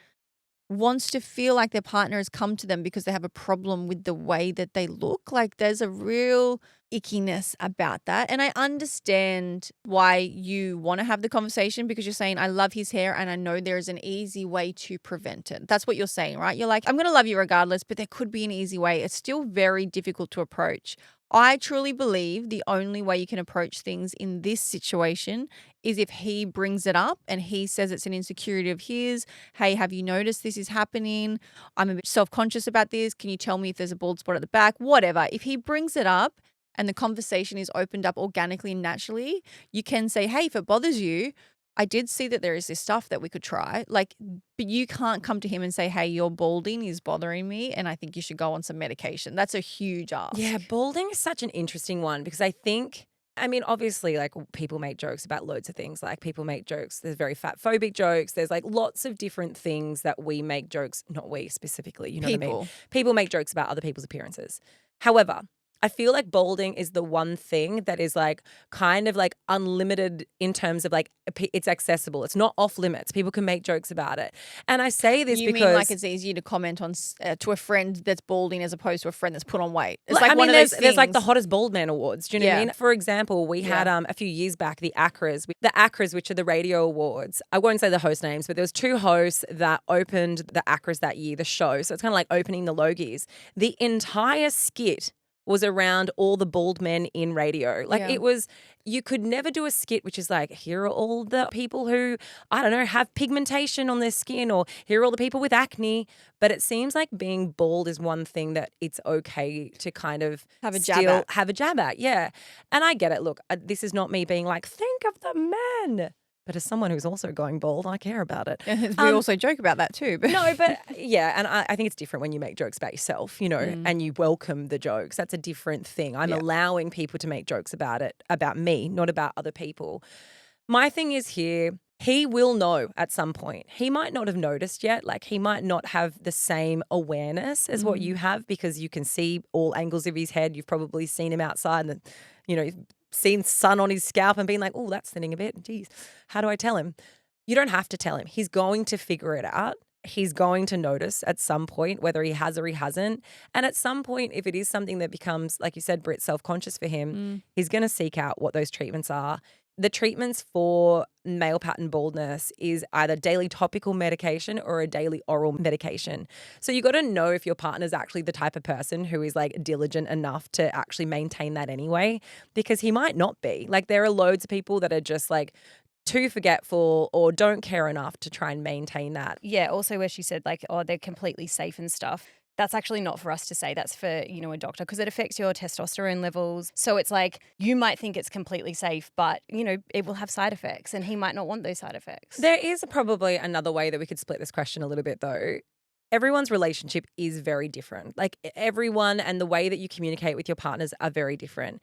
wants to feel like their partner has come to them because they have a problem with the way that they look. Like there's a real ickiness about that. And I understand why you want to have the conversation because you're saying, I love his hair and I know there is an easy way to prevent it. That's what you're saying, right? You're like, I'm going to love you regardless, but there could be an easy way. It's still very difficult to approach. I truly believe the only way you can approach things in this situation is if he brings it up and he says it's an insecurity of his. Hey, have you noticed this is happening? I'm a bit self-conscious about this. Can you tell me if there's a bald spot at the back? Whatever. If he brings it up and the conversation is opened up organically and naturally, you can say, hey, if it bothers you, I did see that there is this stuff that we could try. Like, but you can't come to him and say, hey, your balding is bothering me and I think you should go on some medication. That's a huge ask.
Yeah, balding is such an interesting one because I think, obviously, like people make jokes about loads of things. Like people make jokes. There's very fat phobic jokes. There's like lots of different things that we make jokes, not we specifically, you know what I mean? People make jokes about other people's appearances. However, I feel like balding is the one thing that is like kind of like unlimited in terms of like it's accessible. It's not off limits. People can make jokes about it. And I say this because...
You mean like it's easier to comment on to a friend that's balding as opposed to a friend that's put on weight? It's
like
one of those things.
There's like the hottest bald man awards. Do you know what I mean? For example, we had a few years back the ACRAs. The ACRAs, which are the radio awards. I won't say the host names, but there was 2 hosts that opened the ACRAs that year, the show. So it's kind of like opening the Logies. The entire skit was around all the bald men in radio. Like it was, you could never do a skit which is like, here are all the people who, I don't know, have pigmentation on their skin or here are all the people with acne. But it seems like being bald is one thing that it's okay to kind of
have a jab at.
Yeah. And I get it. Look, this is not me being like, think of the men. But as someone who's also going bald, I care about it.
We also joke about that too. But
No, but yeah, and I think it's different when you make jokes about yourself, you know, and you welcome the jokes. That's a different thing. I'm allowing people to make jokes about it, about me, not about other people. My thing is here, he will know at some point. He might not have noticed yet. Like he might not have the same awareness as what you have because you can see all angles of his head. You've probably seen him outside and, you know, seen sun on his scalp and been like, oh, that's thinning a bit. Geez, how do I tell him? You don't have to tell him. He's going to figure it out. He's going to notice at some point whether he has or he hasn't. And at some point, if it is something that becomes, like you said, Britt, self-conscious for him, he's going to seek out what those treatments are. the treatments for male pattern baldness is either daily topical medication or a daily oral medication. So you got to know if your partner's actually the type of person who is like diligent enough to actually maintain that anyway, because he might not be. Like there are loads of people that are just like too forgetful or don't care enough to try and maintain that.
Yeah, also where she said like, oh, they're completely safe and stuff. That's actually not for us to say. That's for, a doctor because it affects your testosterone levels. So it's like you might think it's completely safe, but, it will have side effects and he might not want those side effects.
There is probably another way that we could split this question a little bit though. Everyone's relationship is very different. Like everyone and the way that you communicate with your partners are very different.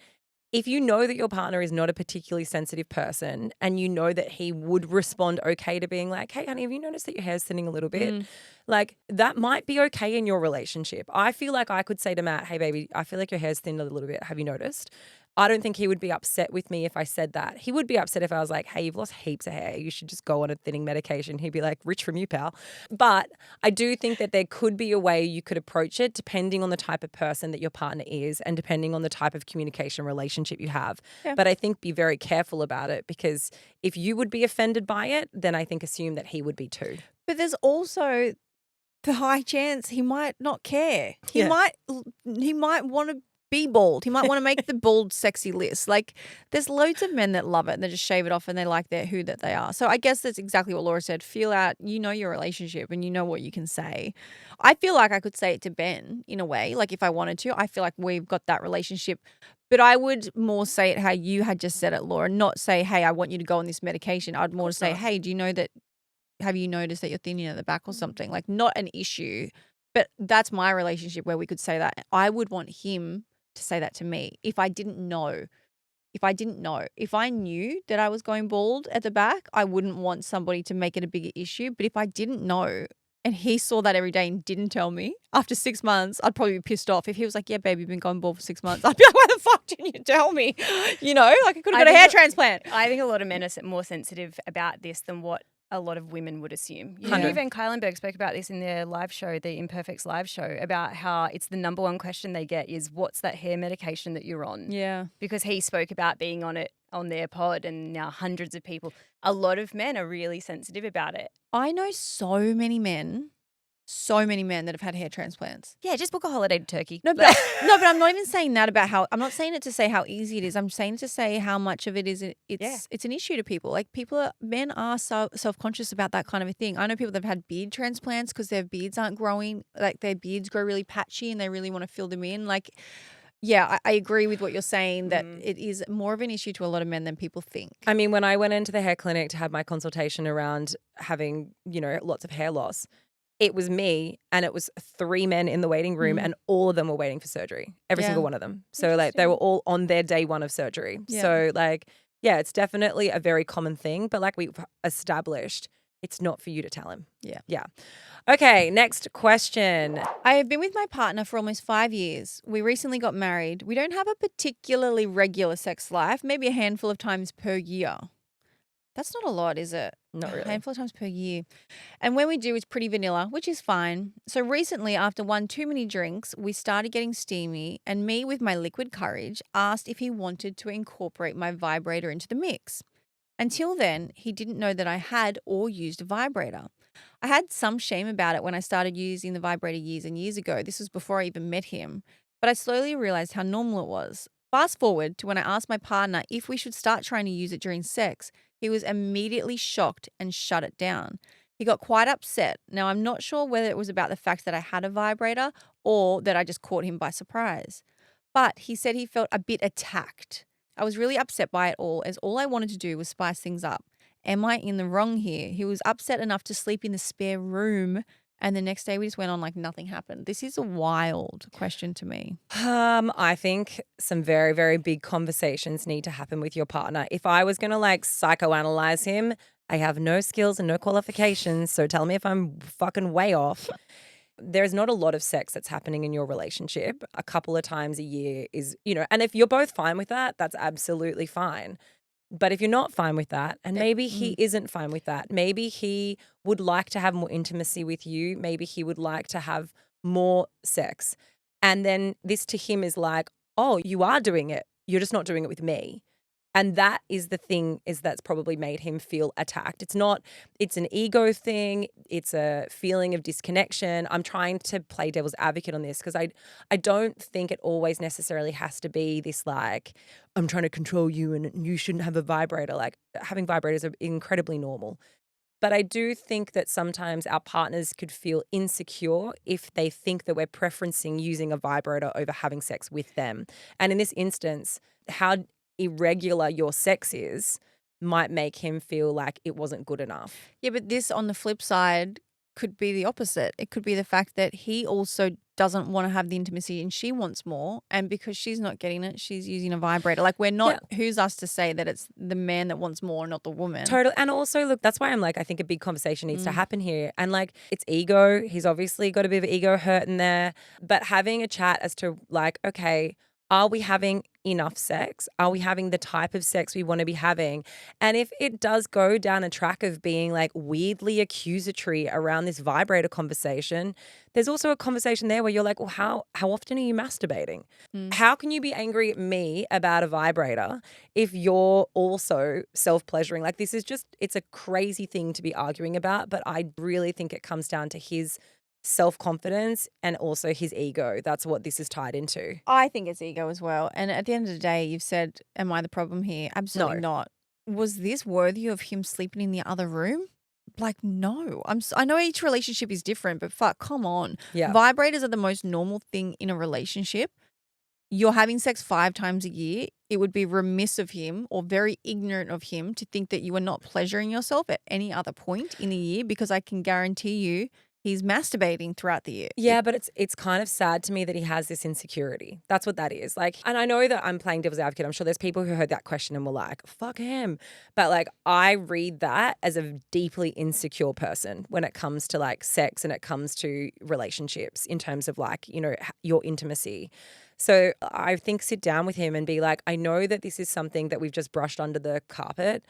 If you know that your partner is not a particularly sensitive person and you know that he would respond okay to being like, hey, honey, have you noticed that your hair's thinning a little bit? Like that might be okay in your relationship. I feel like I could say to Matt, hey, baby, I feel like your hair's thinned a little bit. Have you noticed? I don't think he would be upset with me if I said that. He would be upset if I was like, hey, you've lost heaps of hair. You should just go on a thinning medication. He'd be like, rich from you, pal. But I do think that there could be a way you could approach it depending on the type of person that your partner is and depending on the type of communication relationship you have.
Yeah.
But I think be very careful about it because if you would be offended by it, then I think assume that he would be too.
But there's also the high chance he might not care. He
Yeah.
might want to be bald. He might want to make the bald sexy list. Like there's loads of men that love it and they just shave it off and they like who that they are. So I guess that's exactly what Laura said. Feel out, your relationship and you know what you can say. I feel like I could say it to Ben in a way, like if I wanted to. I feel like we've got that relationship. But I would more say it how you had just said it, Laura, not say, hey, I want you to go on this medication. I'd more say, hey, do you know that, have you noticed that you're thinning at the back or something? Like not an issue. But that's my relationship where we could say that. I would want him to say that to me if I didn't know. If I knew that I was going bald at the back, I wouldn't want somebody to make it a bigger issue. But if I didn't know and he saw that every day and didn't tell me, after 6 months, I'd probably be pissed off. If he was like, yeah, babe, you've been going bald for 6 months, I'd be like, why the fuck didn't you tell me? Like I could have got a hair transplant.
I think a lot of men are more sensitive about this than what a lot of women would assume. Even Kylenberg spoke about this in their live show, the Imperfects live show, about how it's the number one question they get is, what's that hair medication that you're on?
Yeah.
Because he spoke about being on it on their pod and now hundreds of people. A lot of men are really sensitive about it.
I know so many men that have had hair transplants.
Yeah, just book a holiday to Turkey.
No, but I'm not even saying that about I'm not saying it to say how easy it is. I'm saying to say how much of it is it's an issue to people. Like men are so self-conscious about that kind of a thing. I know people that have had beard transplants because their beards aren't growing, like their beards grow really patchy and they really want to fill them in. Like, yeah, I agree with what you're saying that it is more of an issue to a lot of men than people think.
I mean, when I went into the hair clinic to have my consultation around having, lots of hair loss, it was me and it was 3 men in the waiting room and all of them were waiting for surgery. Every single one of them. So like they were all on their day 1 of surgery.
Yeah.
So like, yeah, it's definitely a very common thing. But like we've established, it's not for you to tell him.
Yeah.
Yeah. Okay, next question.
I have been with my partner for almost 5 years. We recently got married. We don't have a particularly regular sex life, maybe a handful of times per year. That's not a lot, is it?
Not really.
A handful of times per year. And when we do, it's pretty vanilla, which is fine. So recently, after one too many drinks, we started getting steamy and me, with my liquid courage, asked if he wanted to incorporate my vibrator into the mix. Until then, he didn't know that I had or used a vibrator. I had some shame about it when I started using the vibrator years and years ago. This was before I even met him. But I slowly realized how normal it was. Fast forward to when I asked my partner if we should start trying to use it during sex. He was immediately shocked and shut it down. He got quite upset. Now, I'm not sure whether it was about the fact that I had a vibrator or that I just caught him by surprise. But he said he felt a bit attacked. I was really upset by it all, as all I wanted to do was spice things up. Am I in the wrong here? He was upset enough to sleep in the spare room, and the next day we just went on like nothing happened. This is a wild question to me.
I think some very, very big conversations need to happen with your partner. If I was going to like psychoanalyze him, I have no skills and no qualifications, so tell me if I'm fucking way off. There's not a lot of sex that's happening in your relationship. A couple of times a year is, and if you're both fine with that, that's absolutely fine. But if you're not fine with that, and maybe he isn't fine with that, maybe he would like to have more intimacy with you, maybe he would like to have more sex. And then this to him is like, oh, you are doing it. You're just not doing it with me. And that is the thing that's probably made him feel attacked. It's an ego thing. It's a feeling of disconnection. I'm trying to play devil's advocate on this because I don't think it always necessarily has to be this like, I'm trying to control you and you shouldn't have a vibrator. Like having vibrators are incredibly normal. But I do think that sometimes our partners could feel insecure if they think that we're preferencing using a vibrator over having sex with them. And in this instance, how irregular your sex is might make him feel like it wasn't good enough.
Yeah, but this on the flip side could be the opposite. It could be the fact that he also doesn't want to have the intimacy and she wants more. And because she's not getting it, she's using a vibrator. Like we're not, who's us to say that it's the man that wants more, not the woman?
Totally. And also, look, that's why I'm like, I think a big conversation needs to happen here. And like, it's ego. He's obviously got a bit of ego hurt in there. But having a chat as to like, okay, are we having enough sex? Are we having the type of sex we want to be having? And if it does go down a track of being like weirdly accusatory around this vibrator conversation, there's also a conversation there where you're like, well, how often are you masturbating? How can you be angry at me about a vibrator if you're also self-pleasuring? Like this is just, it's a crazy thing to be arguing about, but I really think it comes down to his self-confidence and also his ego. That's what this is tied into.
I think it's ego as well. And at the end of the day, you've said, am I the problem here? Absolutely not. Was this worthy of him sleeping in the other room? Like, no. I know each relationship is different, but fuck, come on.
Yeah.
Vibrators are the most normal thing in a relationship. You're having sex 5 times a year. It would be remiss of him or very ignorant of him to think that you are not pleasuring yourself at any other point in the year, because I can guarantee you he's masturbating throughout the year.
Yeah, but it's kind of sad to me that he has this insecurity. That's what that is. Like, and I know that I'm playing devil's advocate. I'm sure there's people who heard that question and were like, fuck him. But like, I read that as a deeply insecure person when it comes to like sex and it comes to relationships in terms of like, you know, your intimacy. So I think sit down with him and be like, I know that this is something that we've just brushed under the carpet.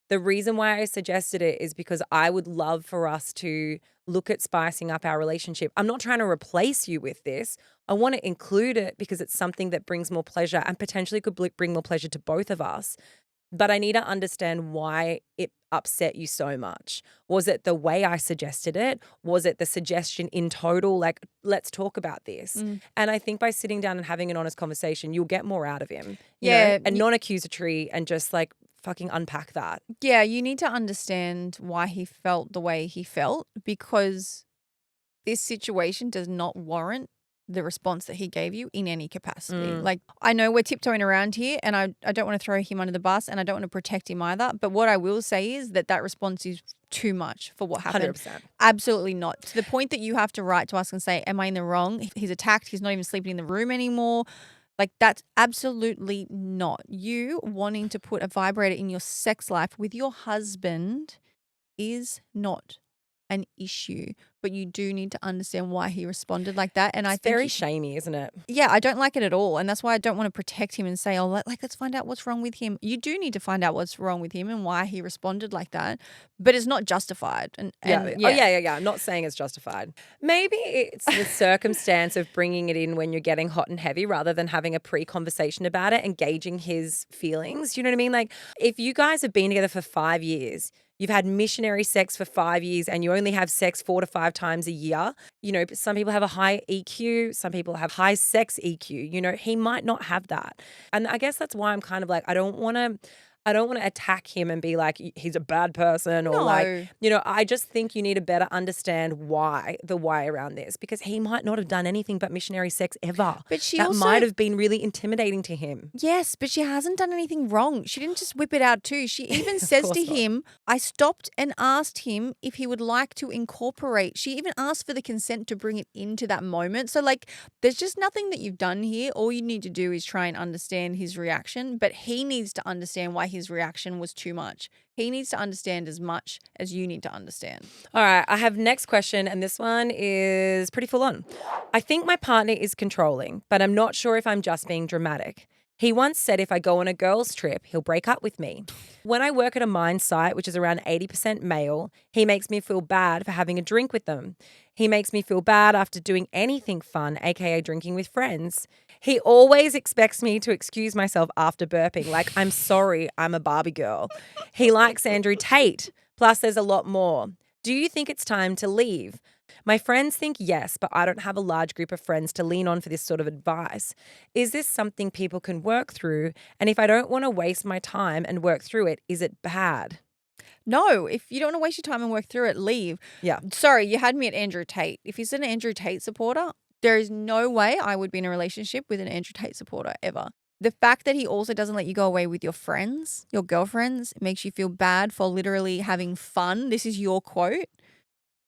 The reason why I suggested it is because I would love for us to look at spicing up our relationship. I'm not trying to replace you with this. I want to include it because it's something that brings more pleasure and potentially could bring more pleasure to both of us. But I need to understand why it upset you so much. Was it the way I suggested it? Was it the suggestion in total? Like, let's talk about this. And I think by sitting down and having an honest conversation, you'll get more out of him. You know? And non-accusatory and just like fucking unpack that.
Yeah, you need to understand why he felt the way he felt, because this situation does not warrant the response that he gave you in any capacity. Like, I know we're tiptoeing around here and I don't want to throw him under the bus and I don't want to protect him either. But what I will say is that response is too much for what happened.
100%.
Absolutely not. To the point that you have to write to us and say, am I in the wrong? He's attacked. He's not even sleeping in the room anymore. Like, that's absolutely not. You wanting to put a vibrator in your sex life with your husband is not an issue, but you do need to understand why he responded like that. And I think
very shamey, isn't it?
Yeah, I don't like it at all. And that's why I don't want to protect him and say, oh, let's find out what's wrong with him. You do need to find out what's wrong with him and why he responded like that. But it's not justified.
Yeah. I'm not saying it's justified. Maybe it's the circumstance of bringing it in when you're getting hot and heavy rather than having a pre-conversation about it, engaging his feelings. You know what I mean? Like, if you guys have been together for 5 years, you've had missionary sex for 5 years and you only have sex 4 to 5 times a year. You know, some people have a high EQ. Some people have high sex EQ. You know, he might not have that. And I guess that's why I'm kind of like, I don't want to attack him and be like, he's a bad person or like, you know, I just think you need to better understand the why around this, because he might not have done anything but missionary sex ever.
But she
that
also
might have been really intimidating to him.
Yes, but she hasn't done anything wrong. She didn't just whip it out too. She even says to him, I stopped and asked him if he would like to incorporate. She even asked for the consent to bring it into that moment. So like, there's just nothing that you've done here. All you need to do is try and understand his reaction, but he needs to understand why his reaction was too much. He needs to understand as much as you need to understand.
All right, I have next question, and this one is pretty full on. I think my partner is controlling, but I'm not sure if I'm just being dramatic. He once said if I go on a girls' trip, he'll break up with me. When I work at a mine site, which is around 80% male, he makes me feel bad for having a drink with them. He makes me feel bad after doing anything fun, aka drinking with friends. He always expects me to excuse myself after burping. Like, I'm sorry, I'm a Barbie girl. He likes Andrew Tate. Plus, there's a lot more. Do you think it's time to leave? My friends think yes, but I don't have a large group of friends to lean on for this sort of advice. Is this something people can work through? And if I don't want to waste my time and work through it, is it bad?
No, if you don't want to waste your time and work through it, leave.
Yeah.
Sorry, you had me at Andrew Tate. If he's an Andrew Tate supporter, there is no way I would be in a relationship with an Andrew Tate supporter ever. The fact that he also doesn't let you go away with your friends, your girlfriends, makes you feel bad for literally having fun. This is your quote.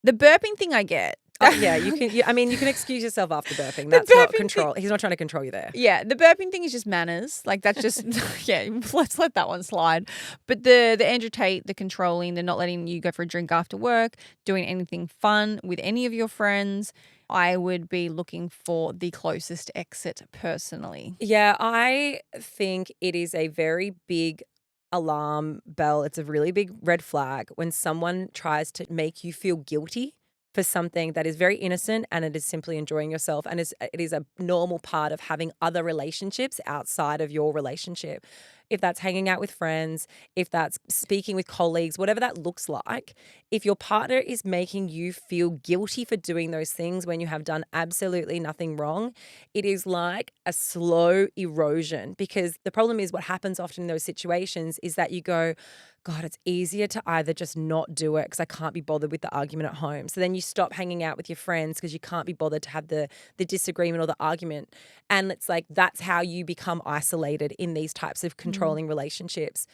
The burping thing I get.
Yeah, you can. You can excuse yourself after burping. That's not control. He's not trying to control you there.
Yeah, the burping thing is just manners. Like that's just yeah. Let's let that one slide. But the Andrew Tate, the controlling, the not letting you go for a drink after work, doing anything fun with any of your friends, I would be looking for the closest exit personally.
Yeah, I think it is a very big alarm bell. It's a really big red flag when someone tries to make you feel guilty for something that is very innocent and it is simply enjoying yourself and it is a normal part of having other relationships outside of your relationship. If that's hanging out with friends, if that's speaking with colleagues, whatever that looks like, if your partner is making you feel guilty for doing those things when you have done absolutely nothing wrong, it is like a slow erosion, because the problem is what happens often in those situations is that you go, God, it's easier to either just not do it because I can't be bothered with the argument at home. So then you stop hanging out with your friends because you can't be bothered to have the disagreement or the argument. And it's like that's how you become isolated in these types of controlling relationships.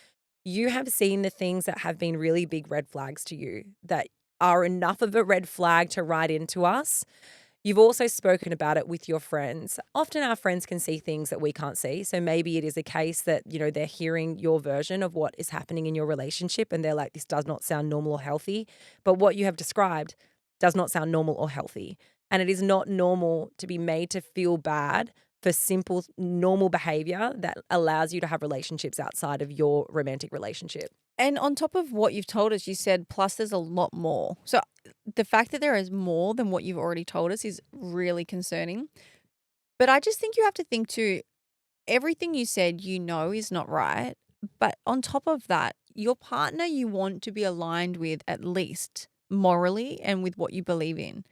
You have seen the things that have been really big red flags to you that are enough of a red flag to write into us. You've also spoken about it with your friends. Often our friends can see things that we can't see. So maybe it is a case that, they're hearing your version of what is happening in your relationship and they're like, this does not sound normal or healthy. But what you have described does not sound normal or healthy. And it is not normal to be made to feel bad for simple, normal behavior that allows you to have relationships outside of your romantic relationship.
And on top of what you've told us, you said, plus there's a lot more. So the fact that there is more than what you've already told us is really concerning. But I just think you have to think too, everything you said, is not right. But on top of that, your partner you want to be aligned with at least morally and with what you believe in.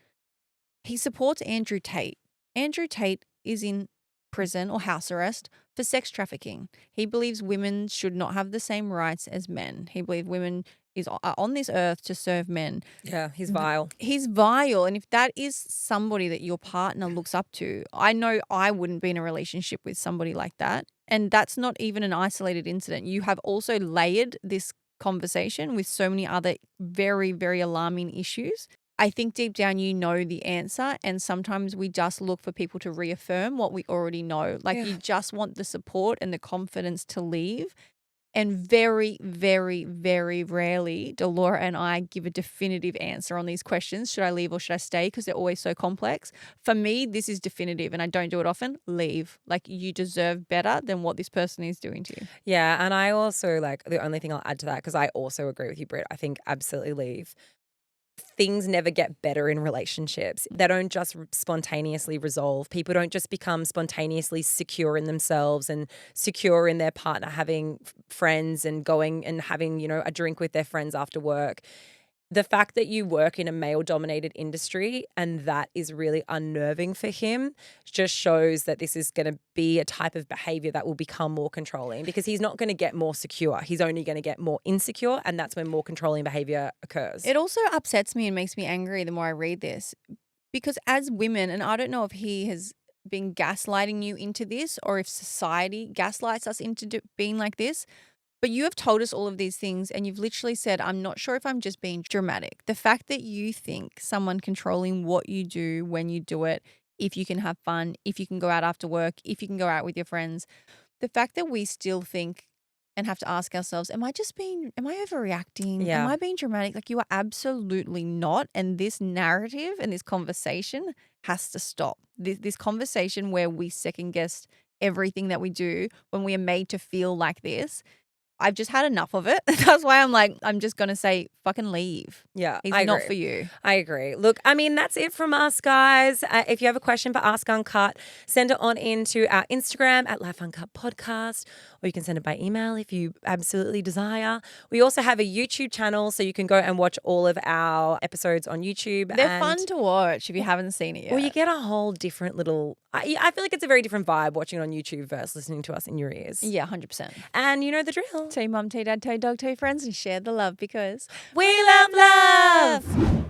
He supports Andrew Tate. Andrew Tate is in prison or house arrest for sex trafficking. He believes women should not have the same rights as men. He believes women are on this earth to serve men.
Yeah, he's vile.
He's vile. And if that is somebody that your partner looks up to, I know I wouldn't be in a relationship with somebody like that. And that's not even an isolated incident. You have also layered this conversation with so many other very, very alarming issues. I think deep down you know the answer, and sometimes we just look for people to reaffirm what we already know. Like you just want the support and the confidence to leave. And very, very, very rarely do Laura and I give a definitive answer on these questions. Should I leave or should I stay? Because they're always so complex. For me, this is definitive and I don't do it often. Leave. Like you deserve better than what this person is doing to you.
Yeah. And I also the only thing I'll add to that, because I also agree with you, Britt, I think absolutely leave. Things never get better in relationships. They don't just spontaneously resolve. People don't just become spontaneously secure in themselves and secure in their partner having friends and going and having, a drink with their friends after work. The fact that you work in a male-dominated industry and that is really unnerving for him just shows that this is going to be a type of behavior that will become more controlling, because he's not going to get more secure. He's only going to get more insecure, and that's when more controlling behavior occurs.
It also upsets me and makes me angry the more I read this, because as women, and I don't know if he has been gaslighting you into this or if society gaslights us into being like this, but you have told us all of these things and you've literally said, I'm not sure if I'm just being dramatic. The fact that you think someone controlling what you do, when you do it, if you can have fun, if you can go out after work, if you can go out with your friends, the fact that we still think and have to ask ourselves, am I overreacting?
Yeah.
Am I being dramatic? Like you are absolutely not. And this narrative and this conversation has to stop. This conversation where we second guess everything that we do when we are made to feel like this I've just had enough of it. That's why I'm like, I'm just going to say fucking leave.
Yeah,
He's
I
not
agree.
for you.
I agree. Look, I mean, that's it from us, guys. If you have a question for Ask Uncut, send it on into our Instagram at Life Uncut Podcast, or you can send it by email if you absolutely desire. We also have a YouTube channel, so you can go and watch all of our episodes on YouTube.
They're fun to watch if you haven't seen it yet.
Well, you get a whole different little. I feel like it's a very different vibe watching it on YouTube versus listening to us in your ears.
Yeah, 100%.
And you know the drill.
Tell your mum, tell your dad, tell your dog, tell your friends, and share the love because
We love love.